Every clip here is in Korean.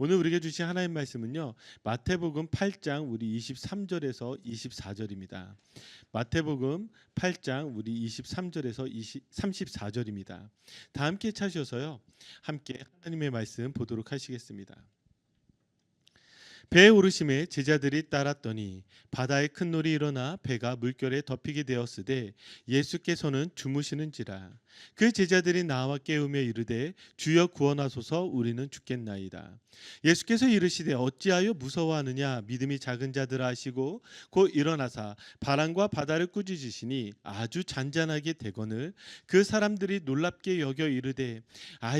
오늘 우리에게 주신 하나님 말씀은요. 마태복음 8장 우리 23절에서 24절입니다. 마태복음 8장 우리 23절에서 34절입니다. 다 함께 찾으셔서요. 함께 하나님의 말씀 보도록 하시겠습니다. 배에 오르심에 제자들이 따랐더니 바다에 큰 놀이 일어나 배가 물결에 덮이게 되었으되 예수께서는 주무시는지라. 그 제자들이 나와 깨우며 이르되 주여 구원하소서, 우리는 죽겠나이다. 예수께서 이르시되 어찌하여 무서워하느냐, 믿음이 작은 자들아 하시고 곧 일어나사 바람과 바다를 꾸짖으시니 아주 잔잔하게 되거늘 그 사람들이 놀랍게 여겨 이르되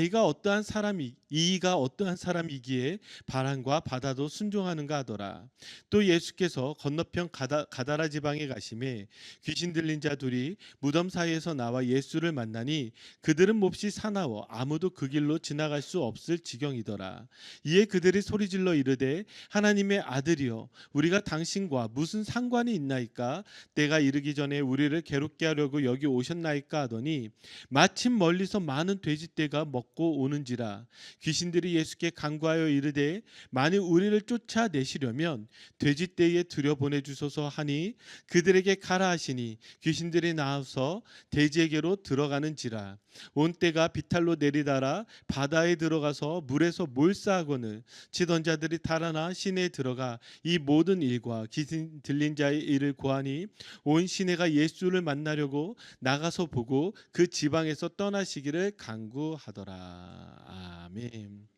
이가 어떠한 사람이기에 바람과 바다도 순종하는가 하더라. 또 예수께서 건너편 가다라 지방에 가심에 귀신 들린 자 둘이 무덤 사이에서 나와 예수를 만나니 그들은 몹시 사나워 아무도 그 길로 지나갈 수 없을 지경이더라. 이에 그들이 소리질러 이르되 하나님의 아들이여, 우리가 당신과 무슨 상관이 있나이까? 때가 이르기 전에 우리를 괴롭게 하려고 여기 오셨나이까 하더니 마침 멀리서 많은 돼지떼가 먹고 오는지라. 귀신들이 예수께 간구하여 이르되 만일 우리를 쫓아내시려면 돼지떼에 들여보내 주소서 하니 그들에게 가라 하시니 귀신들이 나와서 돼지에게로 들어가는지라. 온 떼가 비탈로 내리달아 바다에 들어가서 물에서 몰사하거늘 치던 자들이 달아나 시내에 들어가 이 모든 일과 귀신 들린 자의 일을 고하니 온 시내가 예수를 만나려고 나가서 보고 그 지방에서 떠나시기를 간구하더라. 아멘.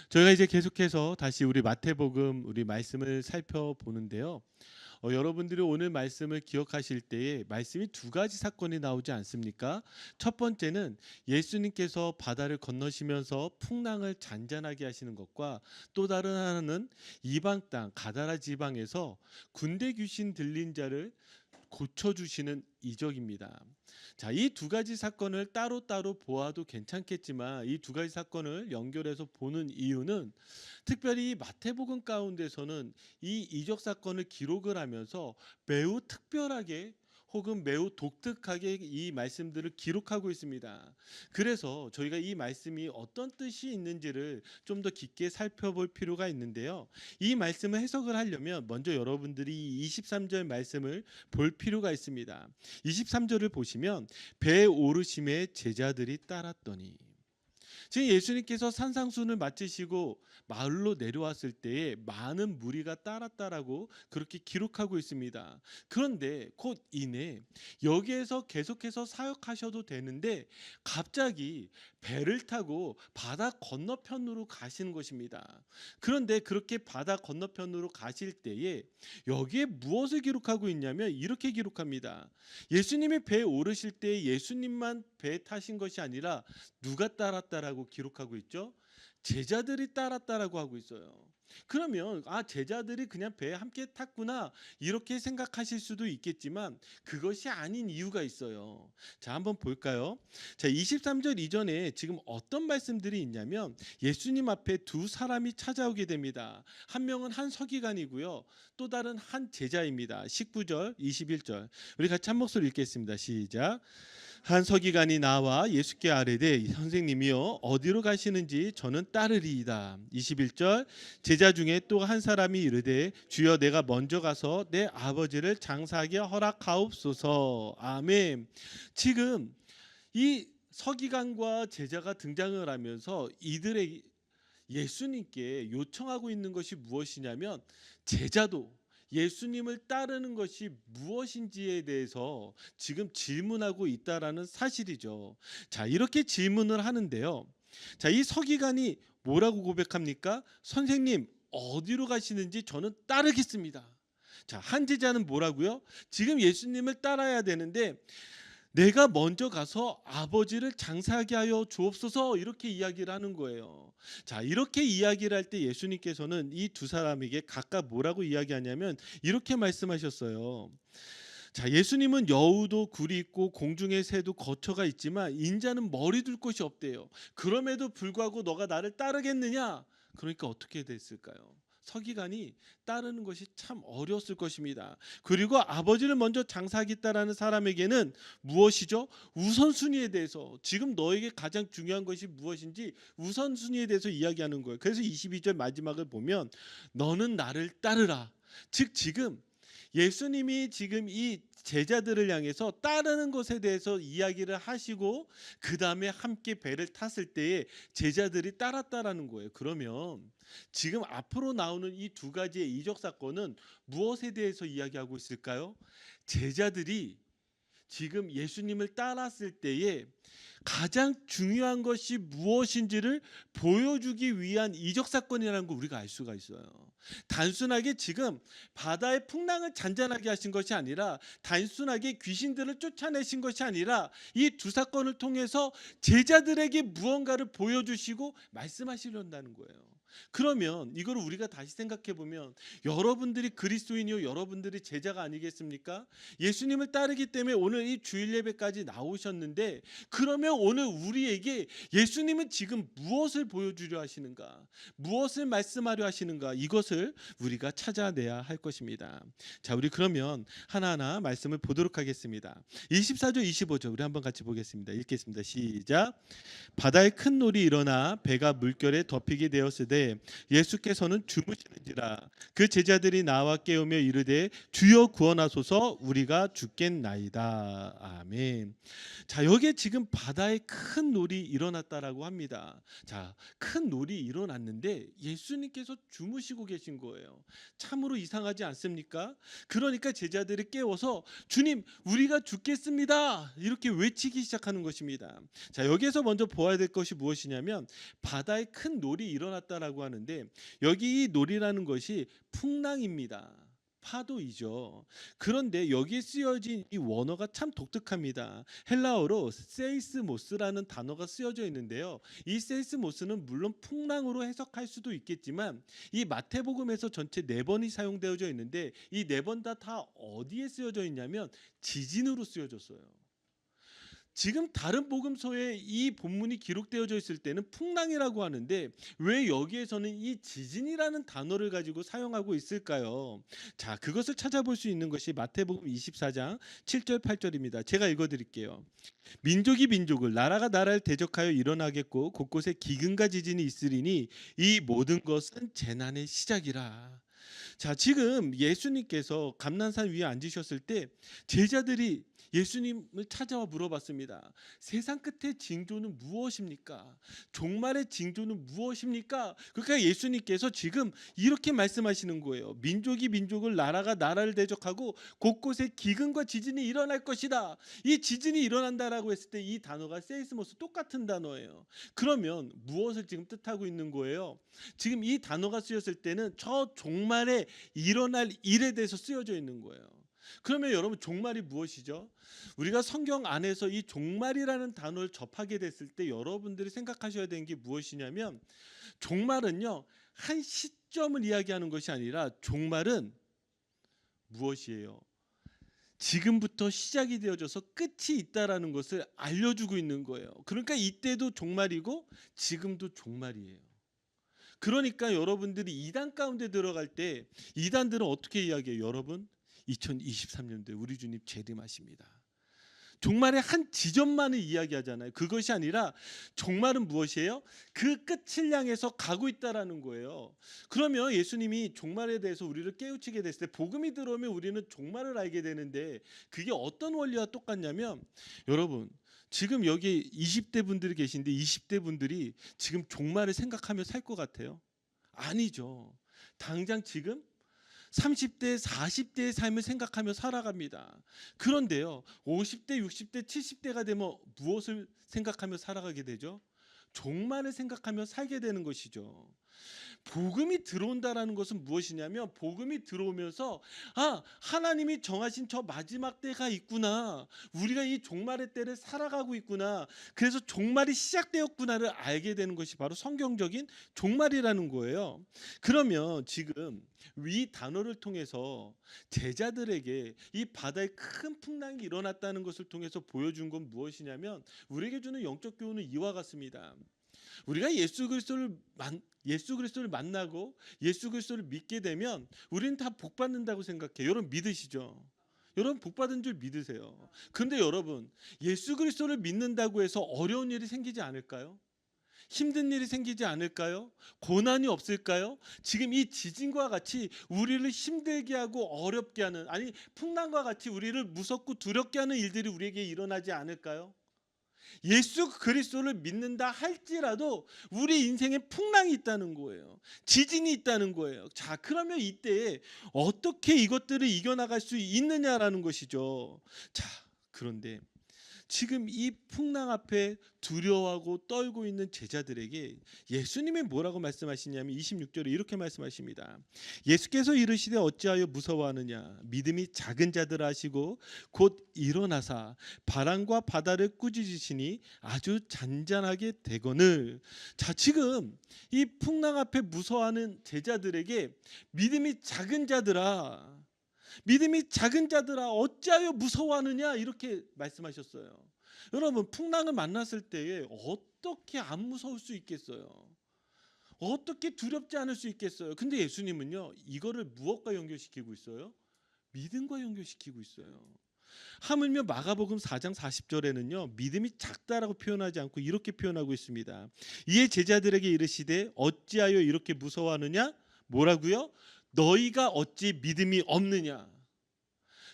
저희가 이제 계속해서 다시 우리 마태복음 우리 말씀을 살펴보는데요. 여러분들이 오늘 말씀을 기억하실 때에 말씀이 두 가지 사건이 나오지 않습니까? 첫 번째는 예수님께서 바다를 건너시면서 풍랑을 잔잔하게 하시는 것과 또 다른 하나는 이방 땅 가다라 지방에서 군대 귀신 들린 자를 고쳐주시는 이적입니다. 자, 이 두 가지 사건을 따로따로 보아도 괜찮겠지만 이 두 가지 사건을 연결해서 보는 이유는 특별히 마태복음 가운데서는 이 이적 사건을 기록을 하면서 매우 특별하게 혹은 매우 독특하게 이 말씀들을 기록하고 있습니다. 그래서 저희가 이 말씀이 어떤 뜻이 있는지를 좀 더 깊게 살펴볼 필요가 있는데요. 이 말씀을 해석을 하려면 먼저 여러분들이 이 23절 말씀을 볼 필요가 있습니다. 23절을 보시면 배에 오르심에 제자들이 따랐더니, 지금 예수님께서 산상순을 마치시고 마을로 내려왔을 때에 많은 무리가 따랐다라고 그렇게 기록하고 있습니다. 그런데 곧 이내 여기에서 계속해서 사역하셔도 되는데 갑자기 배를 타고 바다 건너편으로 가시는 것입니다. 그런데 그렇게 바다 건너편으로 가실 때에 여기에 무엇을 기록하고 있냐면 이렇게 기록합니다. 예수님이 배에 오르실 때 예수님만 배에 타신 것이 아니라 누가 따랐다라고 기록하고 있죠? 제자들이 따랐다라고 하고 있어요. 그러면 제자들이 그냥 배에 함께 탔구나 이렇게 생각하실 수도 있겠지만 그것이 아닌 이유가 있어요. 자, 한번 볼까요? 자, 23절 이전에 지금 어떤 말씀들이 있냐면 예수님 앞에 두 사람이 찾아오게 됩니다. 한 명은 한 서기관이고요. 또 다른 한 제자입니다. 19절, 21절. 우리 같이 한 목소리 읽겠습니다. 시작. 한 서기관이 나와 예수께 아뢰되 선생님이여 어디로 가시는지 저는 따르리이다. 21절. 제자 중에 또 한 사람이 이르되 주여 내가 먼저 가서 내 아버지를 장사하게 허락하옵소서. 아멘. 지금 이 서기관과 제자가 등장을 하면서 이들의 예수님께 요청하고 있는 것이 무엇이냐면 제자도 예수님을 따르는 것이 무엇인지에 대해서 지금 질문하고 있다라는 사실이죠. 자, 이렇게 질문을 하는데요. 자, 이 서기관이 뭐라고 고백합니까? 선생님, 어디로 가시는지 저는 따르겠습니다. 자, 한 제자는 뭐라고요? 지금 예수님을 따라야 되는데 내가 먼저 가서 아버지를 장사하게 하여 주옵소서, 이렇게 이야기를 하는 거예요. 자, 이렇게 이야기를 할 때 예수님께서는 이 두 사람에게 각각 뭐라고 이야기하냐면 이렇게 말씀하셨어요. 자, 예수님은 여우도 굴이 있고 공중의 새도 거처가 있지만 인자는 머리 둘 곳이 없대요. 그럼에도 불구하고 너가 나를 따르겠느냐? 그러니까 어떻게 됐을까요? 서기관이 따르는 것이 참 어려웠을 것입니다. 그리고 아버지를 먼저 장사하겠다라는 사람에게는 무엇이죠? 우선순위에 대해서, 지금 너에게 가장 중요한 것이 무엇인지 우선순위에 대해서 이야기하는 거예요. 그래서 22절 마지막을 보면 너는 나를 따르라. 즉 지금 예수님이 지금 이 제자들을 향해서 따르는 것에 대해서 이야기를 하시고 그 다음에 함께 배를 탔을 때에 제자들이 따랐다라는 거예요. 그러면 지금 앞으로 나오는 이 두 가지의 이적 사건은 무엇에 대해서 이야기하고 있을까요? 제자들이 지금 예수님을 따랐을 때에 가장 중요한 것이 무엇인지를 보여주기 위한 이적 사건이라는 걸 우리가 알 수가 있어요. 단순하게 지금 바다의 풍랑을 잔잔하게 하신 것이 아니라, 단순하게 귀신들을 쫓아내신 것이 아니라, 이 두 사건을 통해서 제자들에게 무언가를 보여주시고 말씀하시려는 거예요. 그러면 이걸 우리가 다시 생각해 보면, 여러분들이 그리스도인이요, 여러분들이 제자가 아니겠습니까? 예수님을 따르기 때문에 오늘 이 주일 예배까지 나오셨는데, 그러면 오늘 우리에게 예수님은 지금 무엇을 보여주려 하시는가, 무엇을 말씀하려 하시는가, 이것을 우리가 찾아내야 할 것입니다. 자, 우리 그러면 하나하나 말씀을 보도록 하겠습니다. 24절 25절 우리 한번 같이 보겠습니다. 읽겠습니다. 시작. 바다에 큰 놀이 일어나 배가 물결에 덮이게 되었으되 예수께서는 주무시는지라. 그 제자들이 나와 깨우며 이르되 주여 구원하소서, 우리가 죽겠나이다. 아멘. 자, 여기에 지금 바다에 큰 놀이 일어났다라고 합니다. 자, 큰 놀이 일어났는데 예수님께서 주무시고 계신 거예요. 참으로 이상하지 않습니까? 그러니까 제자들이 깨워서 주님, 우리가 죽겠습니다, 이렇게 외치기 시작하는 것입니다. 자, 여기에서 먼저 보아야 될 것이 무엇이냐면, 바다에 큰 놀이 일어났다라고 하는데, 여기 이 놀이라는 것이 풍랑입니다. 파도이죠. 그런데 여기에 쓰여진 이 원어가 참 독특합니다. 헬라어로 세이스모스라는 단어가 쓰여져 있는데요. 이 세이스모스는 물론 풍랑으로 해석할 수도 있겠지만, 이 마태복음에서 전체 4번이 사용되어져 있는데, 이 4번 다 어디에 쓰여져 있냐면 지진으로 쓰여졌어요. 지금 다른 복음서에 이 본문이 기록되어져 있을 때는 풍랑이라고 하는데, 왜 여기에서는 이 지진이라는 단어를 가지고 사용하고 있을까요? 자, 그것을 찾아볼 수 있는 것이 마태복음 24장 7절 8절입니다. 제가 읽어드릴게요. 민족이 민족을, 나라가 나라를 대적하여 일어나겠고 곳곳에 기근과 지진이 있으리니 이 모든 것은 재난의 시작이라. 자, 지금 예수님께서 감난산 위에 앉으셨을 때 제자들이 예수님을 찾아와 물어봤습니다. 세상 끝의 징조는 무엇입니까? 종말의 징조는 무엇입니까? 그러니까 예수님께서 지금 이렇게 말씀하시는 거예요. 민족이 민족을, 나라가 나라를 대적하고 곳곳에 기근과 지진이 일어날 것이다. 이 지진이 일어난다라고 했을 때 이 단어가 세이스모스, 똑같은 단어예요. 그러면 무엇을 지금 뜻하고 있는 거예요? 지금 이 단어가 쓰였을 때는 저 종말에 일어날 일에 대해서 쓰여져 있는 거예요. 그러면 여러분, 종말이 무엇이죠? 우리가 성경 안에서 이 종말이라는 단어를 접하게 됐을 때 여러분들이 생각하셔야 되는 게 무엇이냐면, 종말은요, 한 시점을 이야기하는 것이 아니라 종말은 무엇이에요? 지금부터 시작이 되어져서 끝이 있다라는 것을 알려주고 있는 거예요. 그러니까 이때도 종말이고 지금도 종말이에요. 그러니까 여러분들이 이단 가운데 들어갈 때 이단들은 어떻게 이야기해요? 여러분, 2023년도에 우리 주님 재림하십니다. 종말의 한 지점만을 이야기하잖아요. 그것이 아니라 종말은 무엇이에요? 그 끝을 향해서 가고 있다라는 거예요. 그러면 예수님이 종말에 대해서 우리를 깨우치게 됐을 때, 복음이 들어오면 우리는 종말을 알게 되는데, 그게 어떤 원리와 똑같냐면, 여러분, 지금 여기 20대 분들이 계신데 20대 분들이 지금 종말을 생각하며 살 것 같아요? 아니죠. 당장 지금 30대, 40대의 삶을 생각하며 살아갑니다. 그런데요, 50대, 60대, 70대가 되면 무엇을 생각하며 살아가게 되죠? 종말을 생각하며 살게 되는 것이죠. 복음이 들어온다라는 것은 무엇이냐면, 복음이 들어오면서 하나님이 정하신 저 마지막 때가 있구나, 우리가 이 종말의 때를 살아가고 있구나, 그래서 종말이 시작되었구나를 알게 되는 것이 바로 성경적인 종말이라는 거예요. 그러면 지금 이 단어를 통해서 제자들에게 이 바다에 큰 풍랑이 일어났다는 것을 통해서 보여준 건 무엇이냐면, 우리에게 주는 영적 교훈은 이와 같습니다. 우리가 예수 그리스도를 만나고 예수 그리스도를 믿게 되면 우리는 다 복 받는다고 생각해요. 여러분 믿으시죠? 여러분 복 받은 줄 믿으세요. 근데 여러분 예수 그리스도를 믿는다고 해서 어려운 일이 생기지 않을까요? 힘든 일이 생기지 않을까요? 고난이 없을까요? 지금 이 지진과 같이 우리를 힘들게 하고 어렵게 하는, 아니 풍랑과 같이 우리를 무섭고 두렵게 하는 일들이 우리에게 일어나지 않을까요? 예수 그리스도를 믿는다 할지라도 우리 인생에 풍랑이 있다는 거예요. 지진이 있다는 거예요. 자, 그러면 이때에 어떻게 이것들을 이겨나갈 수 있느냐라는 것이죠. 자, 그런데 지금 이 풍랑 앞에 두려워하고 떨고 있는 제자들에게 예수님이 뭐라고 말씀하시냐면 26절에 이렇게 말씀하십니다. 예수께서 이르시되 어찌하여 무서워하느냐, 믿음이 작은 자들아 하시고 곧 일어나사 바람과 바다를 꾸짖으시니 아주 잔잔하게 되거늘. 자, 지금 이 풍랑 앞에 무서워하는 제자들에게 믿음이 작은 자들아, 믿음이 작은 자들아 어찌하여 무서워하느냐 이렇게 말씀하셨어요. 여러분 풍랑을 만났을 때에 어떻게 안 무서울 수 있겠어요? 어떻게 두렵지 않을 수 있겠어요? 근데 예수님은요 이거를 무엇과 연결시키고 있어요? 믿음과 연결시키고 있어요. 하물며 마가복음 4장 40절에는요 믿음이 작다라고 표현하지 않고 이렇게 표현하고 있습니다. 이에 제자들에게 이르시되 어찌하여 이렇게 무서워하느냐? 뭐라고요? 너희가 어찌 믿음이 없느냐.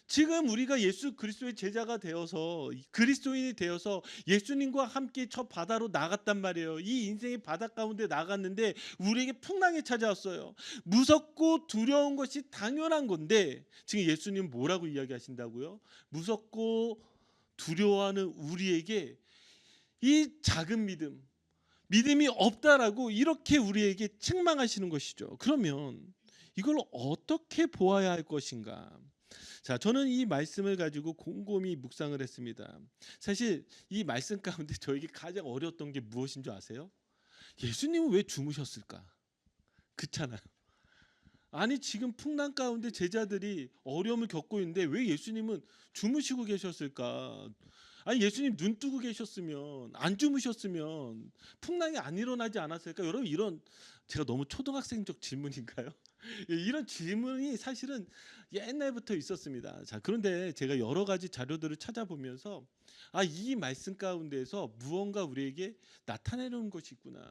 지금 우리가 예수 그리스도의 제자가 되어서 그리스도인이 되어서 예수님과 함께 저 바다로 나갔단 말이에요. 이 인생의 바다 가운데 나갔는데 우리에게 풍랑이 찾아왔어요. 무섭고 두려운 것이 당연한 건데 지금 예수님 뭐라고 이야기하신다고요? 무섭고 두려워하는 우리에게 이 작은 믿음이 없다라고 이렇게 우리에게 책망하시는 것이죠. 그러면 이걸 어떻게 보아야 할 것인가? 자, 저는 이 말씀을 가지고 곰곰이 묵상을 했습니다. 사실 이 말씀 가운데 저에게 가장 어려웠던 게 무엇인 줄 아세요? 예수님은 왜 주무셨을까? 그렇잖아요. 아니 지금 풍랑 가운데 제자들이 어려움을 겪고 있는데 왜 예수님은 주무시고 계셨을까? 아니 예수님 눈 뜨고 계셨으면, 안 주무셨으면 풍랑이 안 일어나지 않았을까? 여러분 이런, 제가 너무 초등학생적 질문인가요? 이런 질문이 사실은 옛날부터 있었습니다. 자, 그런데 제가 여러 가지 자료들을 찾아보면서 이 말씀 가운데서 무언가 우리에게 나타내는 것이 있구나.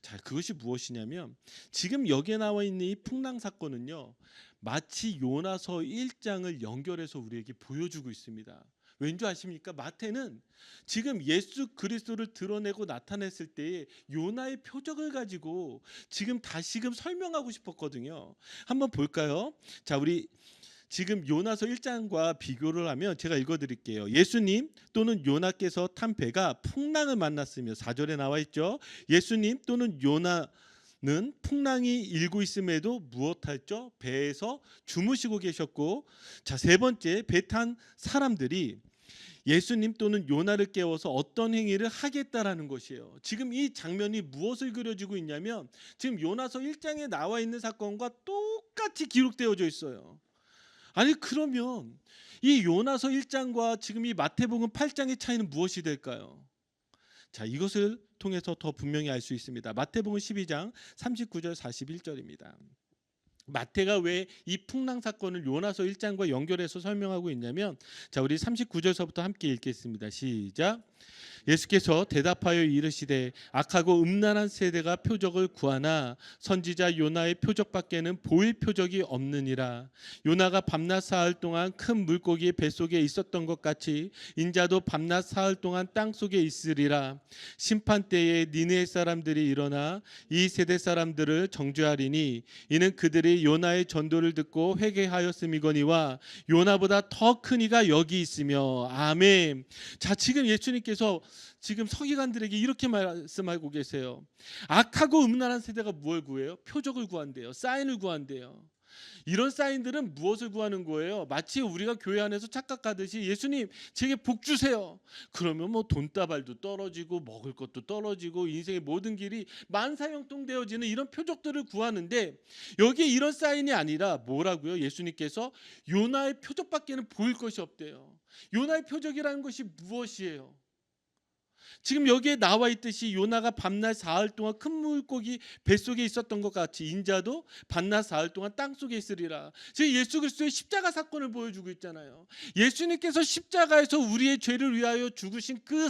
자, 그것이 무엇이냐면 지금 여기에 나와 있는 이 풍랑 사건은요 마치 요나서 1장을 연결해서 우리에게 보여주고 있습니다. 왠지 아십니까? 마태는 지금 예수 그리스도를 드러내고 나타냈을 때에 요나의 표적을 가지고 지금 다시금 설명하고 싶었거든요. 한번 볼까요? 자, 우리 지금 요나서 1장과 비교를 하면 제가 읽어드릴게요. 예수님 또는 요나께서 탄 배가 풍랑을 만났으며 4절에 나와 있죠. 예수님 또는 요나는 풍랑이 일고 있음에도 무엇할죠? 배에서 주무시고 계셨고, 자, 세 번째, 배 탄 사람들이 예수님 또는 요나를 깨워서 어떤 행위를 하겠다라는 것이에요. 지금 이 장면이 무엇을 그려주고 있냐면 지금 요나서 1장에 나와 있는 사건과 똑같이 기록되어져 있어요. 아니 그러면 이 요나서 1장과 지금 이 마태복음 8장의 차이는 무엇이 될까요? 자, 이것을 통해서 더 분명히 알 수 있습니다. 마태복음 12장 39절 41절입니다. 마태가 왜 이 풍랑 사건을 요나서 1장과 연결해서 설명하고 있냐면, 자, 우리 39절서부터 함께 읽겠습니다. 시작. 예수께서 대답하여 이르시되 악하고 음란한 세대가 표적을 구하나 선지자 요나의 표적밖에는 보일 표적이 없느니라. 요나가 밤낮 사흘 동안 큰 물고기의 뱃속에 있었던 것 같이 인자도 밤낮 사흘 동안 땅속에 있으리라. 심판 때에 니느웨 사람들이 일어나 이 세대 사람들을 정죄하리니 이는 그들이 요나의 전도를 듣고 회개하였음이거니와 요나보다 더 큰 이가 여기 있으며. 아멘. 자, 지금 예수님께서 지금 서기관들에게 이렇게 말씀하고 계세요. 악하고 음란한 세대가 무엇을 구해요? 표적을 구한대요. 사인을 구한대요. 이런 사인들은 무엇을 구하는 거예요? 마치 우리가 교회 안에서 착각하듯이 예수님 제게 복 주세요. 그러면 뭐 돈다발도 떨어지고 먹을 것도 떨어지고 인생의 모든 길이 만사형통되어지는 이런 표적들을 구하는데 여기에 이런 사인이 아니라 뭐라고요? 예수님께서 요나의 표적밖에는 보일 것이 없대요. 요나의 표적이라는 것이 무엇이에요? 지금 여기에 나와 있듯이 요나가 밤낮 사흘 동안 큰 물고기 뱃속에 있었던 것 같이 인자도 밤낮 사흘 동안 땅속에 있으리라. 지금 예수 그리스도의 십자가 사건을 보여주고 있잖아요. 예수님께서 십자가에서 우리의 죄를 위하여 죽으신 그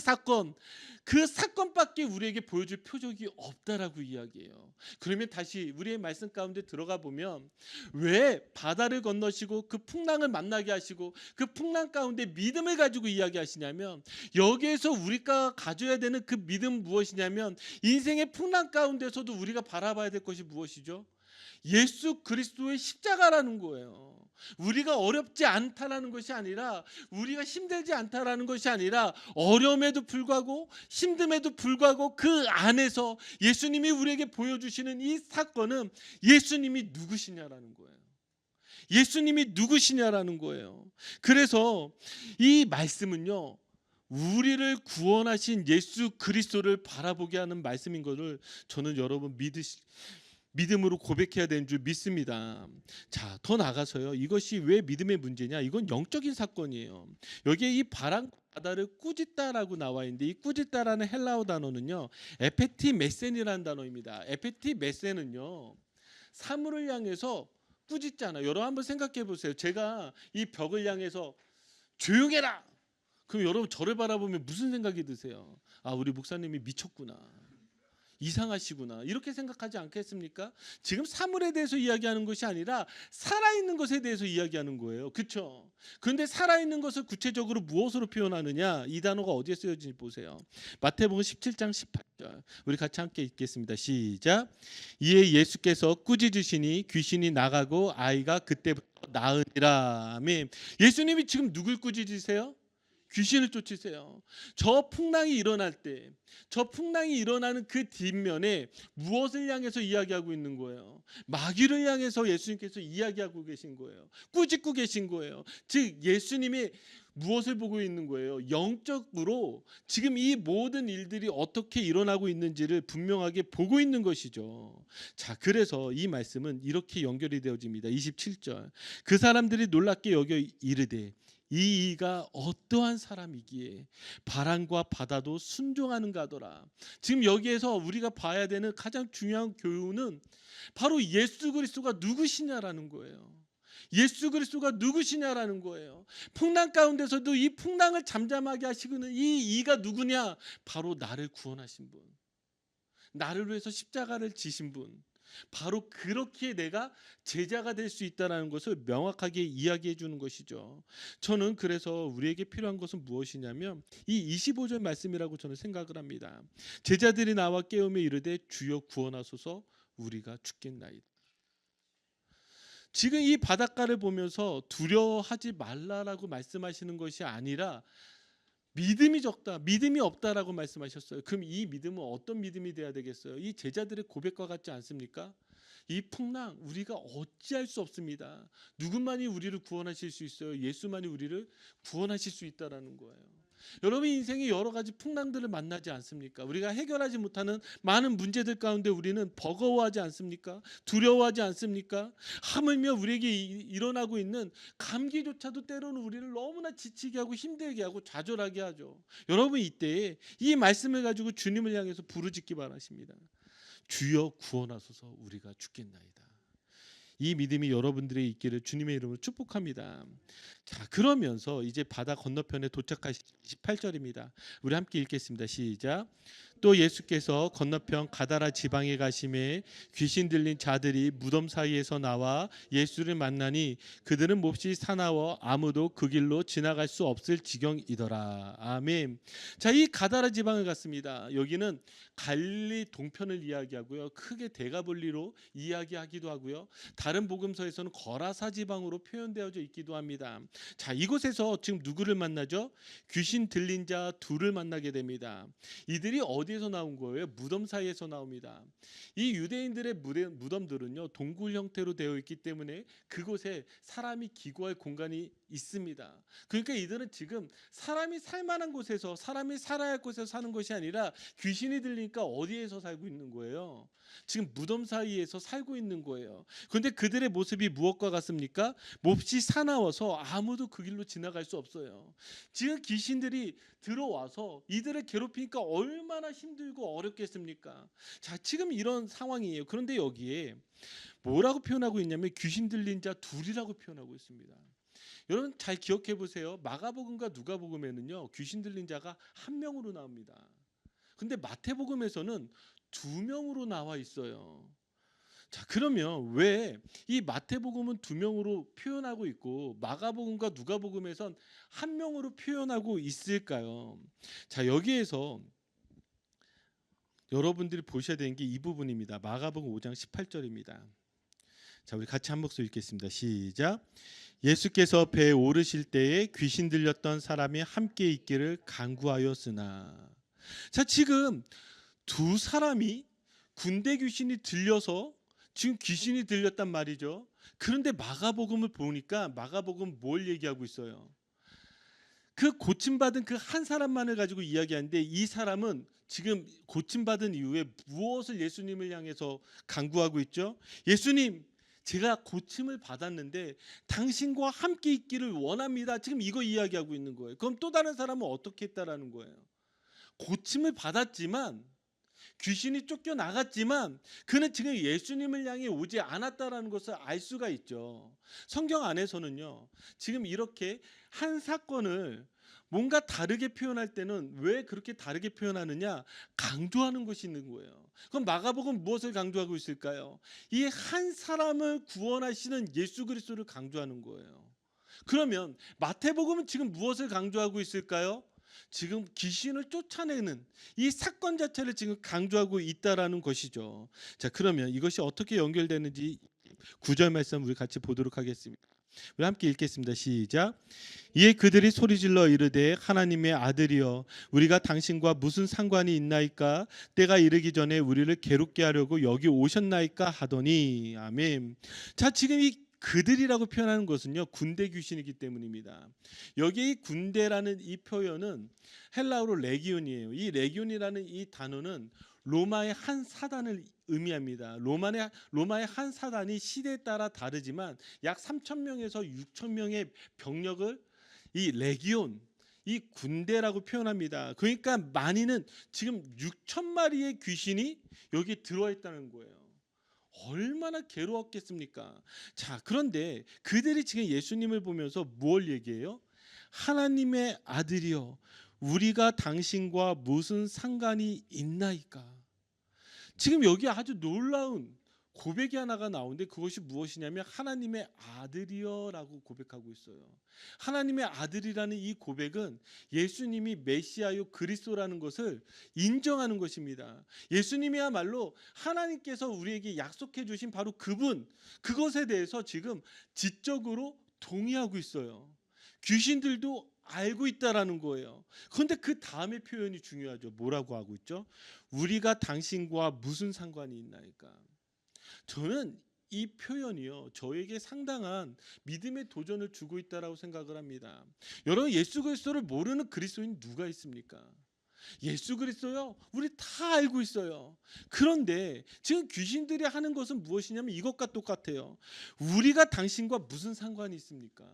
사건밖에 우리에게 보여줄 표적이 없다라고 이야기해요. 그러면 다시 우리의 말씀 가운데 들어가 보면 왜 바다를 건너시고 그 풍랑을 만나게 하시고 그 풍랑 가운데 믿음을 가지고 이야기하시냐면, 여기에서 우리가 가져야 되는 그 믿음 무엇이냐면, 인생의 풍랑 가운데서도 우리가 바라봐야 될 것이 무엇이죠? 예수 그리스도의 십자가라는 거예요. 우리가 어렵지 않다라는 것이 아니라, 우리가 힘들지 않다라는 것이 아니라, 어려움에도 불구하고 힘듦에도 불구하고 그 안에서 예수님이 우리에게 보여주시는 이 사건은 예수님이 누구시냐라는 거예요. 예수님이 누구시냐라는 거예요. 그래서 이 말씀은요, 우리를 구원하신 예수 그리스도를 바라보게 하는 말씀인 것을 저는 여러분 믿음으로 고백해야 되는 줄 믿습니다. 자, 더 나가서요. 이것이 왜 믿음의 문제냐? 이건 영적인 사건이에요. 여기에 이 바다를 꾸짖다라고 나와 있는데, 이 꾸짖다라는 헬라어 단어는요, 에페티 메센이라는 단어입니다. 에페티 메센은요, 사물을 향해서 꾸짖잖아요. 여러분 한번 생각해 보세요. 제가 이 벽을 향해서 조용해라. 그럼 여러분 저를 바라보면 무슨 생각이 드세요? 아, 우리 목사님이 미쳤구나. 이상하시구나. 이렇게 생각하지 않겠습니까? 지금 사물에 대해서 이야기하는 것이 아니라 살아있는 것에 대해서 이야기하는 거예요. 그렇죠? 그런데 살아있는 것을 구체적으로 무엇으로 표현하느냐? 이 단어가 어디에 쓰여진지 보세요. 마태복음 17장 18절. 우리 같이 함께 읽겠습니다. 시작. 이에 예수께서 꾸짖으시니 귀신이 나가고 아이가 그때부터 나으니라. 아멘. 예수님이 지금 누굴 꾸짖으세요? 귀신을 쫓으세요. 저 풍랑이 일어날 때, 저 풍랑이 일어나는 그 뒷면에 무엇을 향해서 이야기하고 있는 거예요? 마귀를 향해서 예수님께서 이야기하고 계신 거예요. 꾸짖고 계신 거예요. 즉 예수님이 무엇을 보고 있는 거예요? 영적으로 지금 이 모든 일들이 어떻게 일어나고 있는지를 분명하게 보고 있는 것이죠. 자, 그래서 이 말씀은 이렇게 연결이 되어집니다. 27절. 그 사람들이 놀랍게 여겨 이르되 이 이가 어떠한 사람이기에 바람과 바다도 순종하는가 하더라. 지금 여기에서 우리가 봐야 되는 가장 중요한 교훈은 바로 예수 그리스도가 누구시냐라는 거예요. 예수 그리스도가 누구시냐라는 거예요. 풍랑 가운데서도 이 풍랑을 잠잠하게 하시고는 이 이가 누구냐? 바로 나를 구원하신 분, 나를 위해서 십자가를 지신 분, 바로 그렇게 내가 제자가 될 수 있다는 것을 명확하게 이야기해 주는 것이죠. 저는 그래서 우리에게 필요한 것은 무엇이냐면 이 25절 말씀이라고 저는 생각을 합니다. 제자들이 나와 깨우며 이르되 주여 구원하소서 우리가 죽겠나이다. 지금 이 바닷가를 보면서 두려워하지 말라라고 말씀하시는 것이 아니라 믿음이 적다, 믿음이 없다라고 말씀하셨어요. 그럼 이 믿음은 어떤 믿음이 돼야 되겠어요? 이 제자들의 고백과 같지 않습니까? 이 풍랑 우리가 어찌할 수 없습니다. 누구만이 우리를 구원하실 수 있어요? 예수만이 우리를 구원하실 수 있다라는 거예요. 여러분 인생에 여러 가지 풍랑들을 만나지 않습니까? 우리가 해결하지 못하는 많은 문제들 가운데 우리는 버거워하지 않습니까? 두려워하지 않습니까? 하물며 우리에게 일어나고 있는 감기조차도 때로는 우리를 너무나 지치게 하고 힘들게 하고 좌절하게 하죠. 여러분 이때에 이 말씀을 가지고 주님을 향해서 부르짖기 바라십니다. 주여 구원하소서 우리가 죽겠나이다. 이 믿음이 여러분들의 있기를 주님의 이름으로 축복합니다. 자, 그러면서 이제 바다 건너편에 도착하신 28절입니다. 우리 함께 읽겠습니다. 시작. 또 예수께서 건너편 가다라 지방에 가심에 귀신 들린 자들이 무덤 사이에서 나와 예수를 만나니 그들은 몹시 사나워 아무도 그 길로 지나갈 수 없을 지경이더라. 아멘. 자, 이 가다라 지방을 갔습니다. 여기는 갈릴리 동편을 이야기하고요, 크게 대가볼리로 이야기하기도 하고요, 다른 복음서에서는 거라사 지방으로 표현되어져 있기도 합니다. 자, 이곳에서 지금 누구를 만나죠? 귀신 들린 자 둘을 만나게 됩니다. 이들이 어디에서 나온 거예요? 무덤 사이에서 나옵니다. 이 유대인들의 무덤들은요, 동굴 형태로 되어 있기 때문에 그곳에 사람이 기거할 공간이 있습니다. 그러니까 이들은 지금 사람이 살 만한 곳에서, 사람이 살아야 할 곳에서 사는 것이 아니라 귀신이 들리니까 어디에서 살고 있는 거예요? 지금 무덤 사이에서 살고 있는 거예요. 그런데 그들의 모습이 무엇과 같습니까? 몹시 사나워서 아무도 그 길로 지나갈 수 없어요. 지금 귀신들이 들어와서 이들을 괴롭히니까 얼마나 힘들고 어렵겠습니까? 자, 지금 이런 상황이에요. 그런데 여기에 뭐라고 표현하고 있냐면 귀신 들린 자 둘이라고 표현하고 있습니다. 여러분 잘 기억해 보세요. 마가복음과 누가복음에는요, 귀신 들린 자가 한 명으로 나옵니다. 근데 마태복음에서는 두 명으로 나와 있어요. 자, 그러면 왜 이 마태복음은 두 명으로 표현하고 있고 마가복음과 누가복음에선 한 명으로 표현하고 있을까요? 자, 여기에서 여러분들이 보셔야 되는 게 이 부분입니다. 마가복음 5장 18절입니다. 자, 우리 같이 한 목소리 읽겠습니다. 시작. 예수께서 배에 오르실 때에 귀신 들렸던 사람이 함께 있기를 간구하였으나. 자, 지금 두 사람이 군대 귀신이 들려서 지금 귀신이 들렸단 말이죠. 그런데 마가복음을 보니까 마가복음 뭘 얘기하고 있어요? 그 고침받은 그 한 사람만을 가지고 이야기하는데 이 사람은 지금 고침받은 이후에 무엇을 예수님을 향해서 간구하고 있죠? 예수님, 제가 고침을 받았는데 당신과 함께 있기를 원합니다. 지금 이거 이야기하고 있는 거예요. 그럼 또 다른 사람은 어떻게 했다라는 거예요? 고침을 받았지만 귀신이 쫓겨나갔지만 그는 지금 예수님을 향해 오지 않았다라는 것을 알 수가 있죠. 성경 안에서는요, 지금 이렇게 한 사건을 뭔가 다르게 표현할 때는 왜 그렇게 다르게 표현하느냐? 강조하는 것이 있는 거예요. 그럼 마가복음 무엇을 강조하고 있을까요? 이 한 사람을 구원하시는 예수 그리스도를 강조하는 거예요. 그러면 마태복음은 지금 무엇을 강조하고 있을까요? 지금 귀신을 쫓아내는 이 사건 자체를 지금 강조하고 있다라는 것이죠. 자, 그러면 이것이 어떻게 연결되는지 9절 말씀 우리 같이 보도록 하겠습니다. 우리 함께 읽겠습니다. 시작. 이에 그들이 소리질러 이르되 하나님의 아들이여 우리가 당신과 무슨 상관이 있나이까? 때가 이르기 전에 우리를 괴롭게 하려고 여기 오셨나이까 하더니. 아멘. 자, 지금 이 그들이라고 표현하는 것은요, 군대 귀신이기 때문입니다. 여기 이 군대라는 이 표현은 헬라어로 레기온이에요. 이 레기온이라는 이 단어는 로마의 한 사단을 의미합니다. 로마의 한 사단이 시대에 따라 다르지만 약 3,000명에서 6,000명의 병력을 이 레기온, 이 군대라고 표현합니다. 그러니까 많이는 지금 6,000마리의 귀신이 여기 들어와 있다는 거예요. 얼마나 괴로웠겠습니까? 자, 그런데 그들이 지금 예수님을 보면서 뭘 얘기해요? 하나님의 아들이여 우리가 당신과 무슨 상관이 있나이까? 지금 여기 아주 놀라운 고백이 하나가 나오는데 그것이 무엇이냐면 하나님의 아들이여라고 고백하고 있어요. 하나님의 아들이라는 이 고백은 예수님이 메시아요 그리스도라는 것을 인정하는 것입니다. 예수님이야말로 하나님께서 우리에게 약속해 주신 바로 그분, 그것에 대해서 지금 지적으로 동의하고 있어요. 귀신들도 알고 있다라는 거예요. 그런데 그 다음에 표현이 중요하죠. 뭐라고 하고 있죠? 우리가 당신과 무슨 상관이 있나이까? 저는 이 표현이요, 저에게 상당한 믿음의 도전을 주고 있다라고 생각을 합니다. 여러분, 예수 그리스도를 모르는 그리스도인 누가 있습니까? 예수 그리스도요, 우리 다 알고 있어요. 그런데 지금 귀신들이 하는 것은 무엇이냐면 이것과 똑같아요. 우리가 당신과 무슨 상관이 있습니까?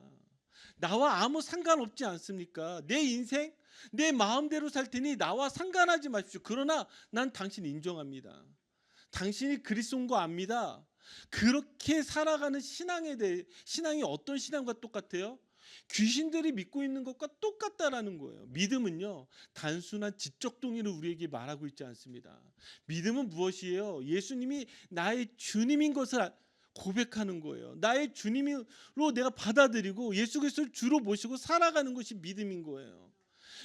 나와 아무 상관없지 않습니까? 내 인생 내 마음대로 살 테니 나와 상관하지 마십시오. 그러나 난 당신 인정합니다. 당신이 그리스도인 거 압니다. 그렇게 살아가는 신앙이 어떤 신앙과 똑같아요? 귀신들이 믿고 있는 것과 똑같다라는 거예요. 믿음은요, 단순한 지적 동의를 우리에게 말하고 있지 않습니다. 믿음은 무엇이에요? 예수님이 나의 주님인 것을 고백하는 거예요. 나의 주님으로 내가 받아들이고 예수 그리스도를 주로 모시고 살아가는 것이 믿음인 거예요.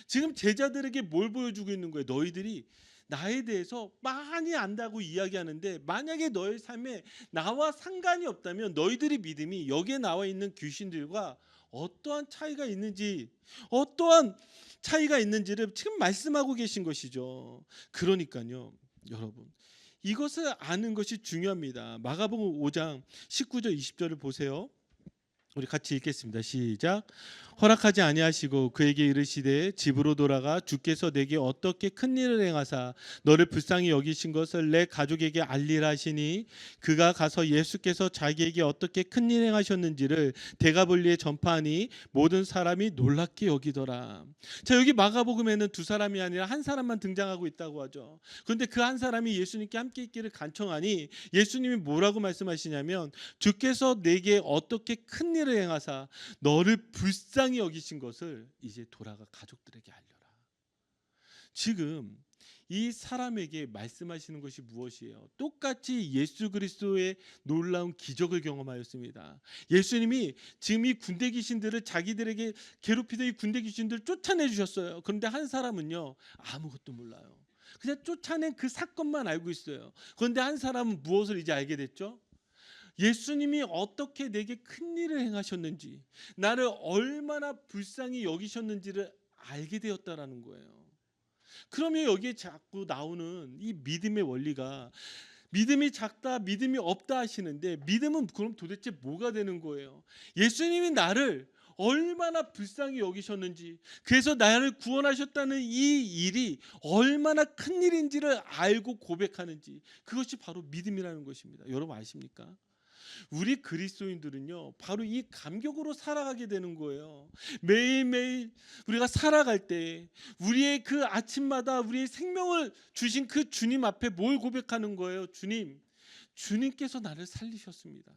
지금 제자들에게 뭘 보여주고 있는 거예요? 너희들이 나에 대해서 많이 안다고 이야기하는데 만약에 너의 삶에 나와 상관이 없다면 너희들의 믿음이 여기에 나와 있는 귀신들과 어떠한 차이가 있는지, 어떠한 차이가 있는지를 지금 말씀하고 계신 것이죠. 그러니까요, 여러분. 이것을 아는 것이 중요합니다. 마가복음 5장 19절 20절을 보세요. 우리 같이 읽겠습니다. 시작. 허락하지 아니하시고 그에게 이르시되 집으로 돌아가 주께서 내게 어떻게 큰 일을 행하사 너를 불쌍히 여기신 것을 내 가족에게 알리라 하시니 그가 가서 예수께서 자기에게 어떻게 큰 일 행하셨는지를 대가볼리에 전파하니 모든 사람이 놀랍게 여기더라. 자, 여기 마가복음에는 두 사람이 아니라 한 사람만 등장하고 있다고 하죠. 그런데 그 한 사람이 예수님께 함께 있기를 간청하니 예수님이 뭐라고 말씀하시냐면 주께서 내게 어떻게 큰 일을 행하사 너를 불쌍히 여기신 것을 이제 돌아가 가족들에게 알려라. 지금 이 사람에게 말씀하시는 것이 무엇이에요? 똑같이 예수 그리스도의 놀라운 기적을 경험하였습니다. 예수님이 지금 이 군대 귀신들을 자기들에게 괴롭히던 이 군대 귀신들을 쫓아내 주셨어요. 그런데 한 사람은요, 아무것도 몰라요. 그냥 쫓아낸 그 사건만 알고 있어요. 그런데 한 사람은 무엇을 이제 알게 됐죠? 예수님이 어떻게 내게 큰 일을 행하셨는지, 나를 얼마나 불쌍히 여기셨는지를 알게 되었다라는 거예요. 그러면 여기에 자꾸 나오는 이 믿음의 원리가 믿음이 작다, 믿음이 없다 하시는데, 믿음은 그럼 도대체 뭐가 되는 거예요? 예수님이 나를 얼마나 불쌍히 여기셨는지, 그래서 나를 구원하셨다는 이 일이 얼마나 큰 일인지를 알고 고백하는지, 그것이 바로 믿음이라는 것입니다. 여러분 아십니까? 우리 그리스도인들은요, 바로 이 감격으로 살아가게 되는 거예요. 매일매일 우리가 살아갈 때 우리의 그 아침마다 우리의 생명을 주신 그 주님 앞에 뭘 고백하는 거예요? 주님께서 나를 살리셨습니다.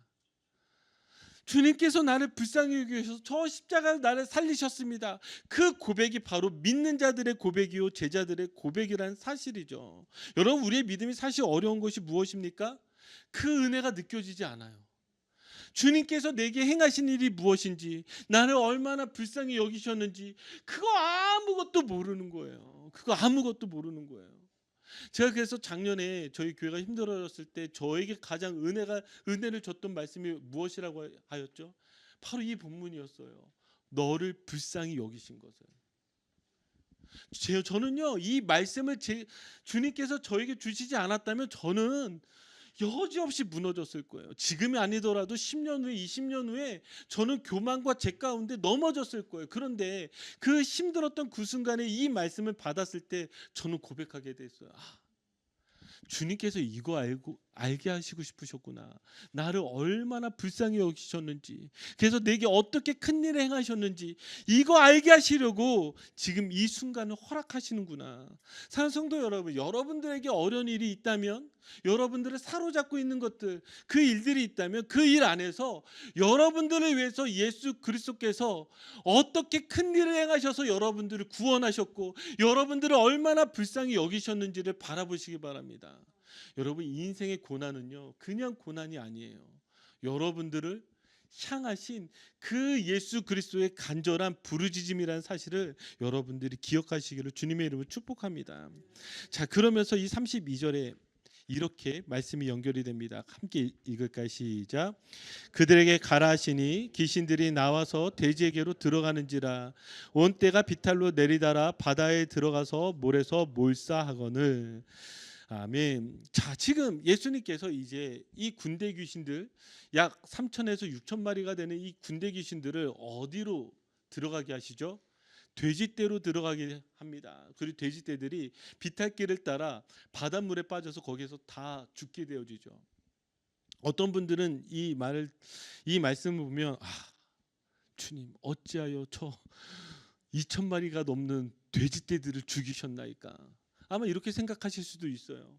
주님께서 나를 불쌍히 여기셔서 저 십자가로 나를 살리셨습니다. 그 고백이 바로 믿는 자들의 고백이요 제자들의 고백이라는 사실이죠. 여러분, 우리의 믿음이 사실 어려운 것이 무엇입니까? 그 은혜가 느껴지지 않아요. 주님께서 내게 행하신 일이 무엇인지, 나를 얼마나 불쌍히 여기셨는지, 그거 아무것도 모르는 거예요. 그거 아무것도 모르는 거예요. 제가 그래서 작년에 저희 교회가 힘들어졌을 때 저에게 가장 은혜를 줬던 말씀이 무엇이라고 하였죠? 바로 이 본문이었어요. 너를 불쌍히 여기신 것을. 저는요, 이 말씀을 주님께서 저에게 주시지 않았다면 저는 여지없이 무너졌을 거예요. 지금이 아니더라도 10년 후에, 20년 후에 저는 교만과 죄 가운데 넘어졌을 거예요. 그런데 그 힘들었던 그 순간에 이 말씀을 받았을 때 저는 고백하게 됐어요. 주님께서 이거 알게 하시고 싶으셨구나. 나를 얼마나 불쌍히 여기셨는지, 그래서 내게 어떻게 큰 일을 행하셨는지 이거 알게 하시려고 지금 이 순간을 허락하시는구나. 사랑하는 성도 여러분, 여러분들에게 어려운 일이 있다면, 여러분들을 사로잡고 있는 것들, 그 일들이 있다면 그 일 안에서 여러분들을 위해서 예수 그리스도께서 어떻게 큰 일을 행하셔서 여러분들을 구원하셨고 여러분들을 얼마나 불쌍히 여기셨는지를 바라보시기 바랍니다. 여러분, 이 인생의 고난은요, 그냥 고난이 아니에요. 여러분들을 향하신 그 예수 그리스도의 간절한 부르짖음이라는 사실을 여러분들이 기억하시기를 주님의 이름으로 축복합니다. 자, 그러면서 이 32절에 이렇게 말씀이 연결이 됩니다. 함께 읽을까요? 시작. 그들에게 가라 하시니 귀신들이 나와서 돼지에게로 들어가는지라 온 떼가 비탈로 내리달아 바다에 들어가서 물에서 몰사하거늘. 아멘. 자, 지금 예수님께서 이제 이 군대 귀신들 약 3천에서 6천 마리가 되는 이 군대 귀신들을 어디로 들어가게 하시죠? 돼지떼로 들어가게 합니다. 그리고 돼지떼들이 비탈길을 따라 바닷물에 빠져서 거기서 다 죽게 되어지죠. 어떤 분들은 이 말씀을 보면 주님 어찌하여 저 2천 마리가 넘는 돼지떼들을 죽이셨나이까? 아마 이렇게 생각하실 수도 있어요.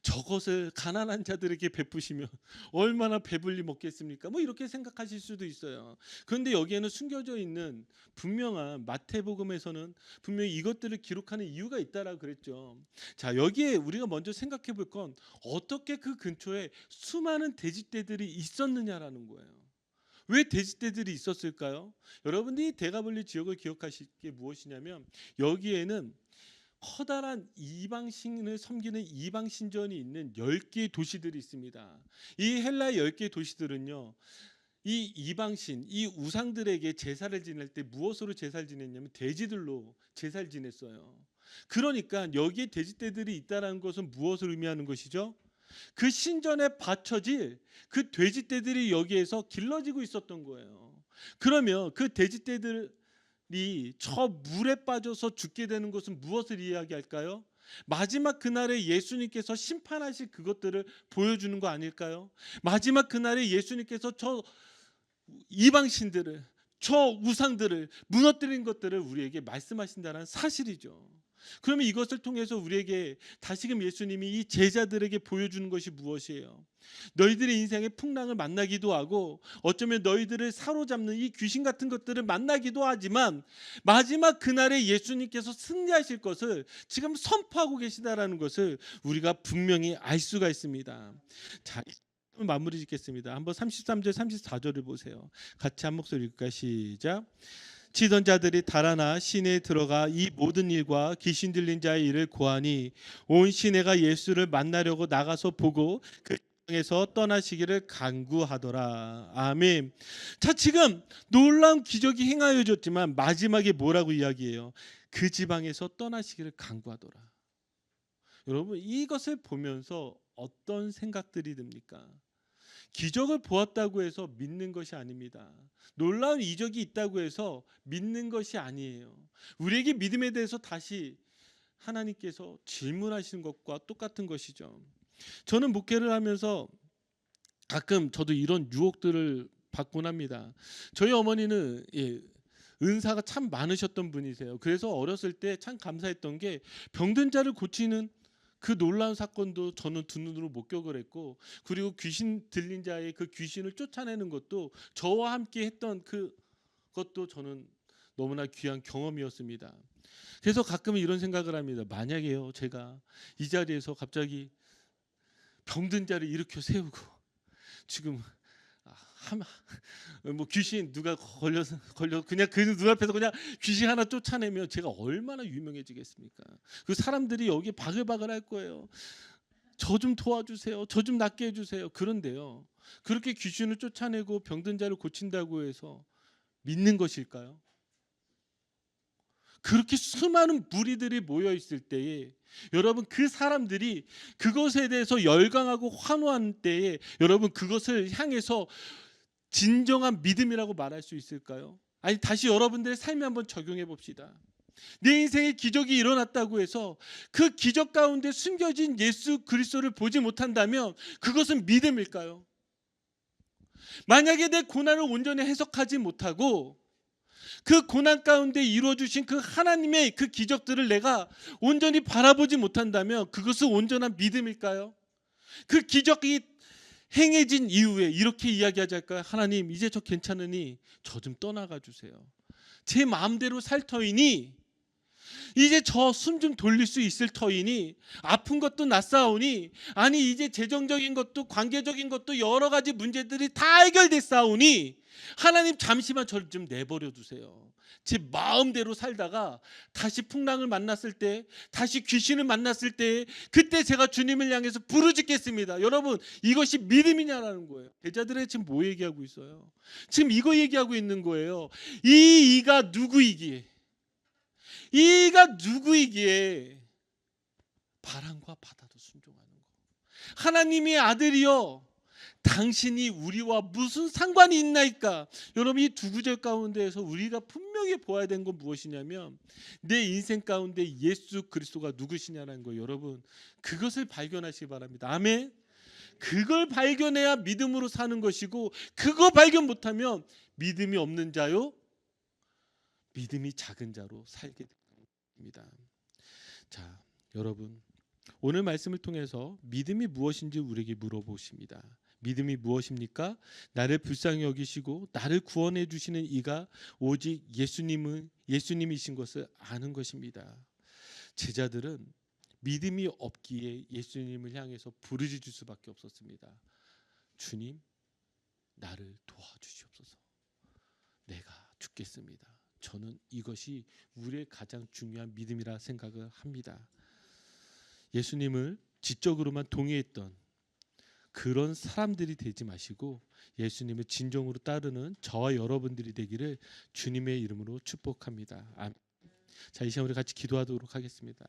저것을 가난한 자들에게 베푸시면 얼마나 배불리 먹겠습니까? 뭐 이렇게 생각하실 수도 있어요. 그런데 여기에는 숨겨져 있는 분명한 마태복음에서는 분명히 이것들을 기록하는 이유가 있다라고 그랬죠. 자, 여기에 우리가 먼저 생각해 볼 건 어떻게 그 근처에 수많은 돼지떼들이 있었느냐라는 거예요. 왜 돼지떼들이 있었을까요? 여러분들이 대가볼리 지역을 기억하실 게 무엇이냐면 여기에는 커다란 이방신을 섬기는 이방신전이 있는 10개의 도시들이 있습니다. 이 헬라의 10개의 도시들은요, 이 이방신, 이 우상들에게 제사를 지낼 때 무엇으로 제사를 지냈냐면 돼지들로 제사를 지냈어요. 그러니까 여기에 돼지떼들이 있다는 것은 무엇을 의미하는 것이죠? 그 신전에 바쳐질 그 돼지떼들이 여기에서 길러지고 있었던 거예요. 그러면 그 돼지떼들이 저 물에 빠져서 죽게 되는 것은 무엇을 이야기할까요? 마지막 그날에 예수님께서 심판하실 그것들을 보여주는 거 아닐까요? 마지막 그날에 예수님께서 저 이방신들을, 저 우상들을 무너뜨린 것들을 우리에게 말씀하신다는 사실이죠. 그러면 이것을 통해서 우리에게 다시금 예수님이 이 제자들에게 보여주는 것이 무엇이에요? 너희들의 인생의 풍랑을 만나기도 하고 어쩌면 너희들을 사로잡는 이 귀신 같은 것들을 만나기도 하지만 마지막 그날에 예수님께서 승리하실 것을 지금 선포하고 계시다라는 것을 우리가 분명히 알 수가 있습니다. 자, 마무리 짓겠습니다. 한번 33절 34절을 보세요. 같이 한 목소리 읽을까요? 시작. 치던 자들이 달아나 시내에 들어가 이 모든 일과 귀신 들린 자의 일을 고하니 온 시내가 예수를 만나려고 나가서 보고 그 지방에서 떠나시기를 간구하더라. 아멘. 자, 지금 놀라운 기적이 행하여졌지만 마지막에 뭐라고 이야기해요? 그 지방에서 떠나시기를 간구하더라. 여러분, 이것을 보면서 어떤 생각들이 듭니까? 기적을 보았다고 해서 믿는 것이 아닙니다. 놀라운 이적이 있다고 해서 믿는 것이 아니에요. 우리에게 믿음에 대해서 다시 하나님께서 질문하시는 것과 똑같은 것이죠. 저는 목회를 하면서 가끔 저도 이런 유혹들을 받곤 합니다. 저희 어머니는 은사가 참 많으셨던 분이세요. 그래서 어렸을 때 참 감사했던 게 병든 자를 고치는 그 놀라운 사건도 저는 두 눈으로 목격을 했고, 그리고 귀신 들린 자의 그 귀신을 쫓아내는 것도 저와 함께 했던 그것도 저는 너무나 귀한 경험이었습니다. 그래서 가끔은 이런 생각을 합니다. 만약에요, 제가 이 자리에서 갑자기 병든 자를 일으켜 세우고 지금 뭐 귀신 누가 걸려 그냥 그 눈앞에서 그냥 귀신 하나 쫓아내면 제가 얼마나 유명해지겠습니까? 그 사람들이 여기 바글바글 할 거예요. 저 좀 도와주세요. 저 좀 낫게 해주세요. 그런데요, 그렇게 귀신을 쫓아내고 병든 자를 고친다고 해서 믿는 것일까요? 그렇게 수많은 무리들이 모여 있을 때에 여러분, 그 사람들이 그것에 대해서 열광하고 환호하는 때에 여러분, 그것을 향해서 진정한 믿음이라고 말할 수 있을까요? 아니, 다시 여러분들의 삶에 한번 적용해 봅시다. 내 인생에 기적이 일어났다고 해서 그 기적 가운데 숨겨진 예수 그리스도를 보지 못한다면 그것은 믿음일까요? 만약에 내 고난을 온전히 해석하지 못하고 그 고난 가운데 이루어주신 그 하나님의 그 기적들을 내가 온전히 바라보지 못한다면 그것은 온전한 믿음일까요? 그 기적이 행해진 이후에 이렇게 이야기하지 않을까요? 하나님, 이제 저 괜찮으니 저 좀 떠나가 주세요. 제 마음대로 살 터이니 이제 저 숨 좀 돌릴 수 있을 터이니 아픈 것도 낫사오니, 아니 이제 재정적인 것도 관계적인 것도 여러 가지 문제들이 다 해결됐사오니 하나님 잠시만 저를 좀 내버려 두세요. 제 마음대로 살다가 다시 풍랑을 만났을 때, 다시 귀신을 만났을 때 그때 제가 주님을 향해서 부르짖겠습니다. 여러분, 이것이 믿음이냐라는 거예요. 제자들의 지금 뭐 얘기하고 있어요? 지금 이거 얘기하고 있는 거예요. 이가 누구이기에, 이가 누구이기에 바람과 바다도 순종하는 거. 하나님의 아들이여, 당신이 우리와 무슨 상관이 있나이까? 여러분, 이 두 구절 가운데에서 우리가 분명히 보아야 되는 건 무엇이냐면 내 인생 가운데 예수 그리스도가 누구시냐는 거. 여러분, 그것을 발견하시기 바랍니다. 아멘. 그걸 발견해야 믿음으로 사는 것이고, 그거 발견 못하면 믿음이 없는 자요, 믿음이 작은 자로 살게 됩니다. 자, 여러분, 오늘 말씀을 통해서 믿음이 무엇인지 우리에게 물어보십니다. 믿음이 무엇입니까? 나를 불쌍히 여기시고 나를 구원해 주시는 이가 오직 예수님이신 것을 아는 것입니다. 제자들은 믿음이 없기에 예수님을 향해서 부르짖을 수밖에 없었습니다. 주님, 나를 도와주시옵소서. 내가 죽겠습니다. 저는 이것이 우리의 가장 중요한 믿음이라 생각을 합니다. 예수님을 지적으로만 동의했던 그런 사람들이 되지 마시고 예수님을 진정으로 따르는 저와 여러분들이 되기를 주님의 이름으로 축복합니다. 자, 이 시간 우리 같이 기도하도록 하겠습니다.